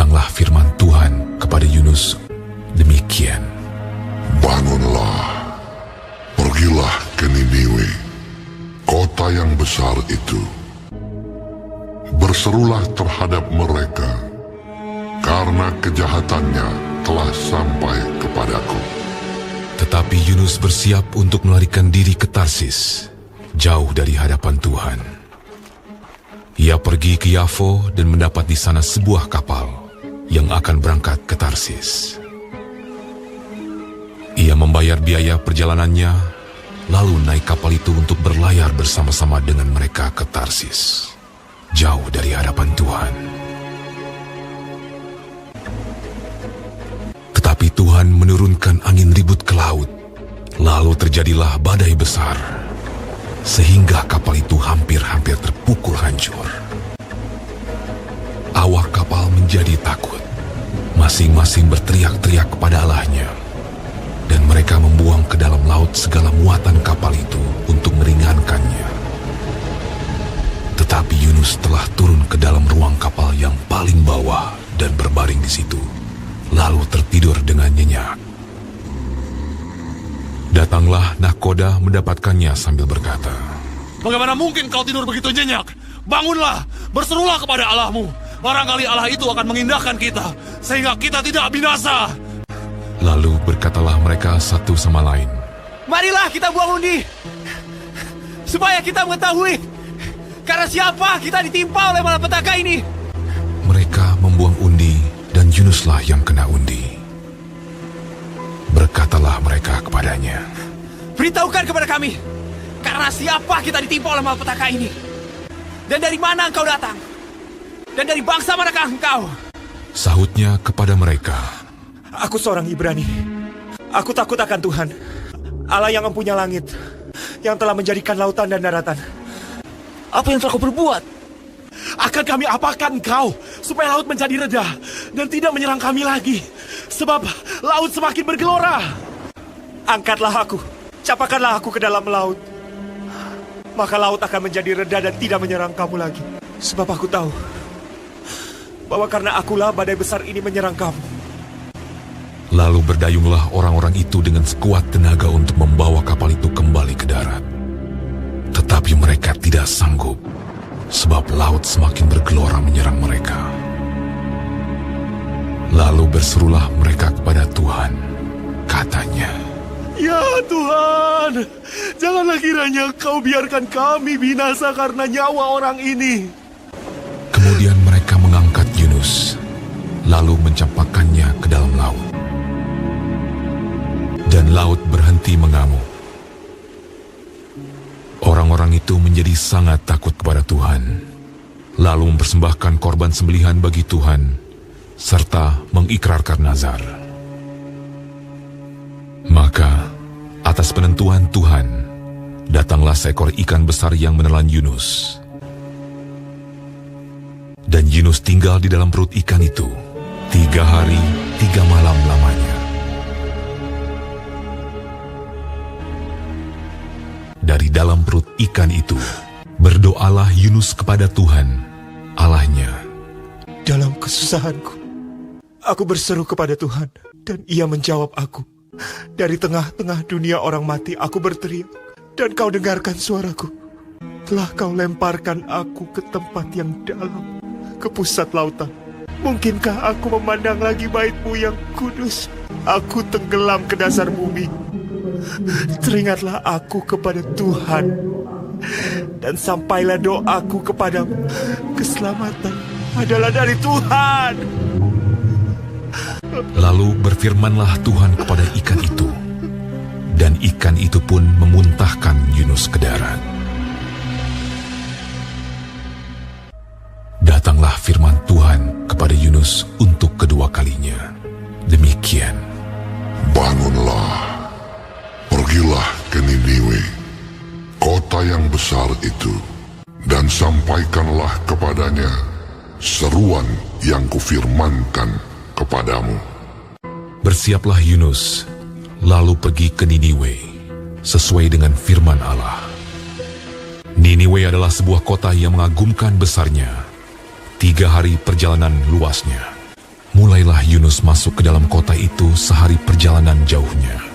Datanglah firman Tuhan kepada Yunus demikian. Bangunlah, pergilah ke Niniwe, kota yang besar itu. Berserulah terhadap mereka, karena kejahatannya telah sampai kepadaku. Tetapi Yunus bersiap untuk melarikan diri ke Tarsis, jauh dari hadapan Tuhan. Ia pergi ke Yafo dan mendapat di sana sebuah kapal yang akan berangkat ke Tarsis. Ia membayar biaya perjalanannya, lalu naik kapal itu untuk berlayar bersama-sama dengan mereka ke Tarsis, jauh dari hadapan Tuhan. Tetapi Tuhan menurunkan angin ribut ke laut, lalu terjadilah badai besar, sehingga kapal itu hampir-hampir terpukul hancur. Awak kapal menjadi takut, masing-masing berteriak-teriak kepada Allahnya, dan mereka membuang ke dalam laut segala muatan kapal itu untuk meringankannya. Tetapi Yunus telah turun ke dalam ruang kapal yang paling bawah dan berbaring di situ, lalu tertidur dengan nyenyak. Datanglah nahkoda mendapatkannya sambil berkata, "Bagaimana mungkin kau tidur begitu nyenyak? Bangunlah, berserulah kepada Allahmu. Barangkali Allah itu akan mengindahkan kita, sehingga kita tidak binasa." Lalu berkatalah mereka satu sama lain, "Marilah kita buang undi, supaya kita mengetahui karena siapa kita ditimpa oleh malapetaka ini." Mereka membuang undi dan Yunuslah yang kena undi. Berkatalah mereka kepadanya, "Beritahukan kepada kami, karena siapa kita ditimpa oleh malapetaka ini? Dan dari mana engkau datang? Dan dari bangsa manakah engkau?" Sahutnya kepada mereka, "Aku seorang Ibrani. Aku takut akan Tuhan, Allah yang empunya langit, yang telah menjadikan lautan dan daratan." "Apa yang telah kau berbuat?" Akan kami apakan engkau, supaya laut menjadi reda dan tidak menyerang kami lagi, sebab laut semakin bergelora. "Angkatlah aku, capakanlah aku ke dalam laut, maka laut akan menjadi reda dan tidak menyerang kamu lagi. Sebab aku tahu bahwa karena akulah badai besar ini menyerang kamu." Lalu berdayunglah orang-orang itu dengan sekuat tenaga untuk membawa kapal itu kembali ke darat. Tetapi mereka tidak sanggup, sebab laut semakin bergelora menyerang mereka. Lalu berserulah mereka kepada Tuhan, katanya, "Ya Tuhan, janganlah kiranya kau biarkan kami binasa karena nyawa orang ini." Kemudian mereka mengangkat Yunus, lalu mencampakkannya ke dalam laut. Dan laut berhenti mengamuk. Orang-orang itu menjadi sangat takut kepada Tuhan, lalu mempersembahkan korban sembelihan bagi Tuhan, serta mengikrarkan nazar. Maka, atas penentuan Tuhan, datanglah seekor ikan besar yang menelan Yunus. Dan Yunus tinggal di dalam perut ikan itu 3 hari 3 malam lamanya. Dari dalam perut ikan itu, berdoalah Yunus kepada Tuhan, Allahnya. "Dalam kesusahanku, aku berseru kepada Tuhan, dan Ia menjawab aku. Dari tengah-tengah dunia orang mati, aku berteriak, dan Kau dengarkan suaraku. Telah Kau lemparkan aku ke tempat yang dalam, ke pusat lautan. Mungkinkah aku memandang lagi bait-Mu yang kudus? Aku tenggelam ke dasar bumi. Teringatlah aku kepada Tuhan, dan sampailah doaku kepadamu. Keselamatan adalah dari Tuhan." Lalu berfirmanlah Tuhan kepada ikan itu, dan ikan itu pun memuntahkan Yunus ke darat. Datanglah firman Tuhan kepada Yunus untuk kedua kalinya. Demikian, Bangunlah, pergilah ke Niniwe, kota yang besar itu, dan sampaikanlah kepadanya seruan yang kufirmankan kepadamu. bersiaplah Yunus, lalu pergi ke Niniwe, sesuai dengan firman Allah. Niniwe adalah sebuah kota yang mengagumkan besarnya, 3 hari perjalanan luasnya. Mulailah Yunus masuk ke dalam kota itu sehari perjalanan jauhnya.